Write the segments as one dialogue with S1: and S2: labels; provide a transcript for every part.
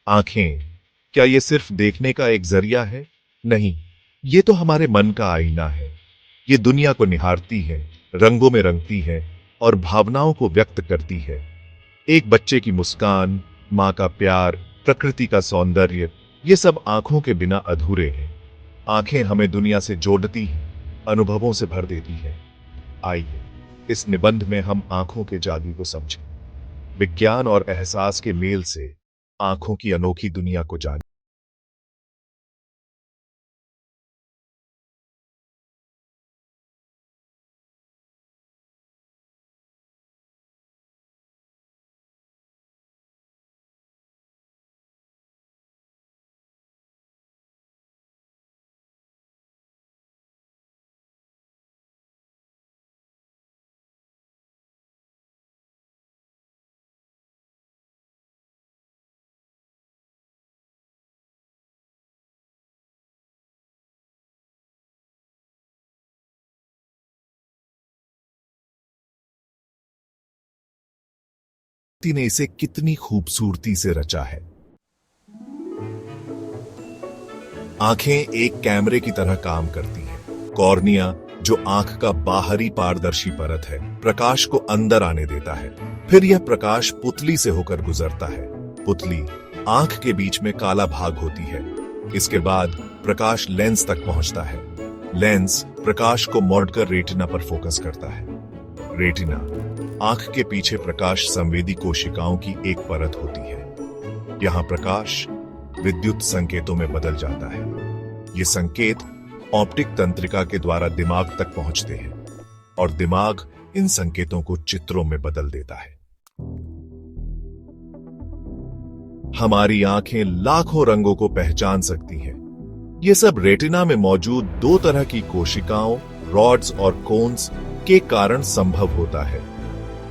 S1: आंखें, क्या ये सिर्फ देखने का एक जरिया है? नहीं, ये तो हमारे मन का आईना है। ये दुनिया को निहारती है, रंगों में रंगती है और भावनाओं को व्यक्त करती है। एक बच्चे की मुस्कान, माँ का प्यार, प्रकृति का सौंदर्य, ये सब आंखों के बिना अधूरे हैं। आंखें हमें दुनिया से जोड़ती हैं, अनुभवों से भर देती है। आइए, इस निबंध में हम आंखों के जादू को समझें, विज्ञान और एहसास के मेल से आंखों की अनोखी दुनिया को जानें। ने इसे कितनी खूबसूरती से रचा है। आंखें एक कैमरे की तरह काम करती हैं। कॉर्निया, जो आंख का बाहरी पारदर्शी परत है, प्रकाश को अंदर आने देता है। फिर यह प्रकाश पुतली से होकर गुजरता है। पुतली, आंख के बीच में काला भाग होती है। इसके बाद प्रकाश लेंस तक पहुंचता है। लेंस प्रकाश को मोड़कर रेटिना पर फोकस करता है। रेटिना, आंख के पीछे प्रकाश संवेदी कोशिकाओं की एक परत होती है। यहां प्रकाश विद्युत संकेतों में बदल जाता है। ये संकेत ऑप्टिक तंत्रिका के द्वारा दिमाग तक पहुंचते हैं और दिमाग इन संकेतों को चित्रों में बदल देता है। हमारी आंखें लाखों रंगों को पहचान सकती हैं। ये सब रेटिना में मौजूद दो तरह की कोशिकाओं, रॉड्स और कोन्स के कारण संभव होता है।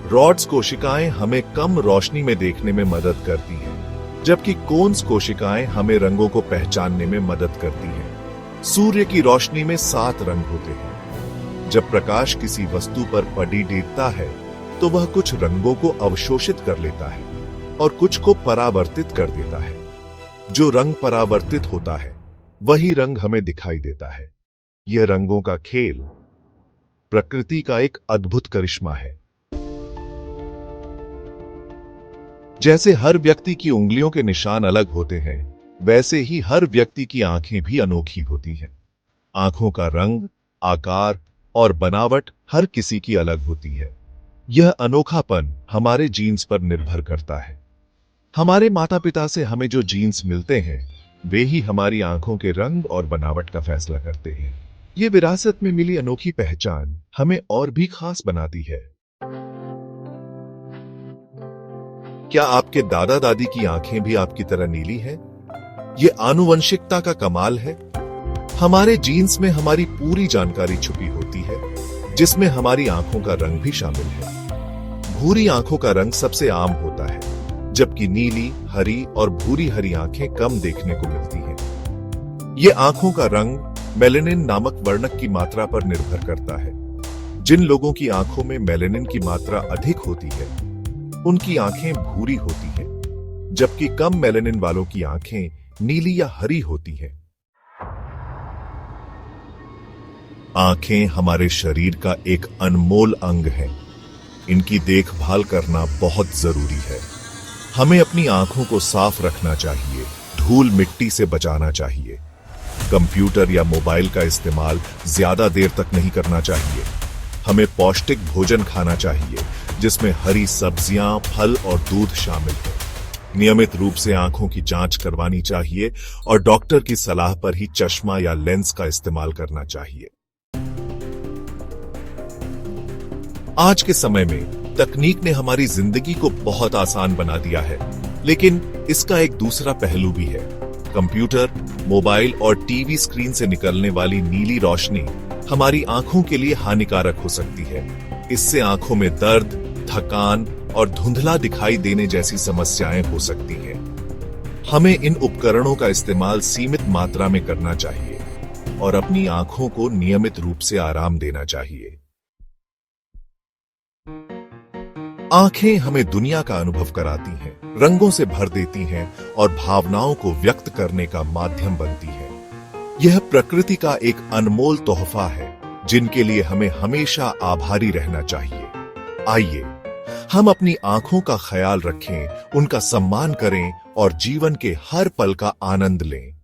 S1: रॉड्स कोशिकाएं हमें कम रोशनी में देखने में मदद करती हैं, जबकि कोन्स कोशिकाएं हमें रंगों को पहचानने में मदद करती हैं। सूर्य की रोशनी में 7 रंग होते हैं। जब प्रकाश किसी वस्तु पर पड़ी गिरता है, तो वह कुछ रंगों को अवशोषित कर लेता है और कुछ को परावर्तित कर देता है। जो रंग परावर्तित होता है, वही रंग हमें दिखाई देता है। यह रंगों का खेल प्रकृति का एक अद्भुत करिश्मा है। जैसे हर व्यक्ति की उंगलियों के निशान अलग होते हैं, वैसे ही हर व्यक्ति की आंखें भी अनोखी होती हैं। आंखों का रंग, आकार और बनावट हर किसी की अलग होती है। यह अनोखापन हमारे जीन्स पर निर्भर करता है। हमारे माता पिता से हमें जो जीन्स मिलते हैं, वे ही हमारी आंखों के रंग और बनावट का फैसला करते हैं। ये विरासत में मिली अनोखी पहचान हमें और भी खास बनाती है। क्या आपके दादा दादी की आंखें भी आपकी तरह नीली हैं? ये आनुवंशिकता का कमाल है। हमारे जीन्स में हमारी पूरी जानकारी छुपी होती है, जिसमें हमारी आंखों का रंग भी शामिल है। भूरी आंखों का रंग सबसे आम होता है, जबकि नीली, हरी और भूरी हरी आंखें कम देखने को मिलती हैं। ये आंखों का रंग मेलेनिन नामक वर्णक की मात्रा पर निर्भर करता है। जिन लोगों की आंखों में मेलेनिन की मात्रा अधिक होती है, उनकी आंखें भूरी होती हैं, जबकि कम मेलेनिन वालों की आंखें नीली या हरी होती हैं। आंखें हमारे शरीर का एक अनमोल अंग है। इनकी देखभाल करना बहुत जरूरी है। हमें अपनी आंखों को साफ रखना चाहिए, धूल मिट्टी से बचाना चाहिए। कंप्यूटर या मोबाइल का इस्तेमाल ज्यादा देर तक नहीं करना चाहिए। हमें पौष्टिक भोजन खाना चाहिए, जिसमें हरी सब्जियां, फल और दूध शामिल है। नियमित रूप से आंखों की जांच करवानी चाहिए और डॉक्टर की सलाह पर ही चश्मा या लेंस का इस्तेमाल करना चाहिए। आज के समय में तकनीक ने हमारी जिंदगी को बहुत आसान बना दिया है, लेकिन इसका एक दूसरा पहलू भी है। कंप्यूटर, मोबाइल और टीवी स्क्रीन से निकलने वाली नीली रोशनी हमारी आंखों के लिए हानिकारक हो सकती है। इससे आंखों में दर्द, थकान और धुंधला दिखाई देने जैसी समस्याएं हो सकती हैं। हमें इन उपकरणों का इस्तेमाल सीमित मात्रा में करना चाहिए और अपनी आंखों को नियमित रूप से आराम देना चाहिए। आंखें हमें दुनिया का अनुभव कराती हैं, रंगों से भर देती हैं और भावनाओं को व्यक्त करने का माध्यम बनती हैं। यह प्रकृति का एक अनमोल तोहफा है, जिनके लिए हमें हमेशा आभारी रहना चाहिए। आइए हम अपनी आंखों का ख्याल रखें, उनका सम्मान करें और जीवन के हर पल का आनंद लें।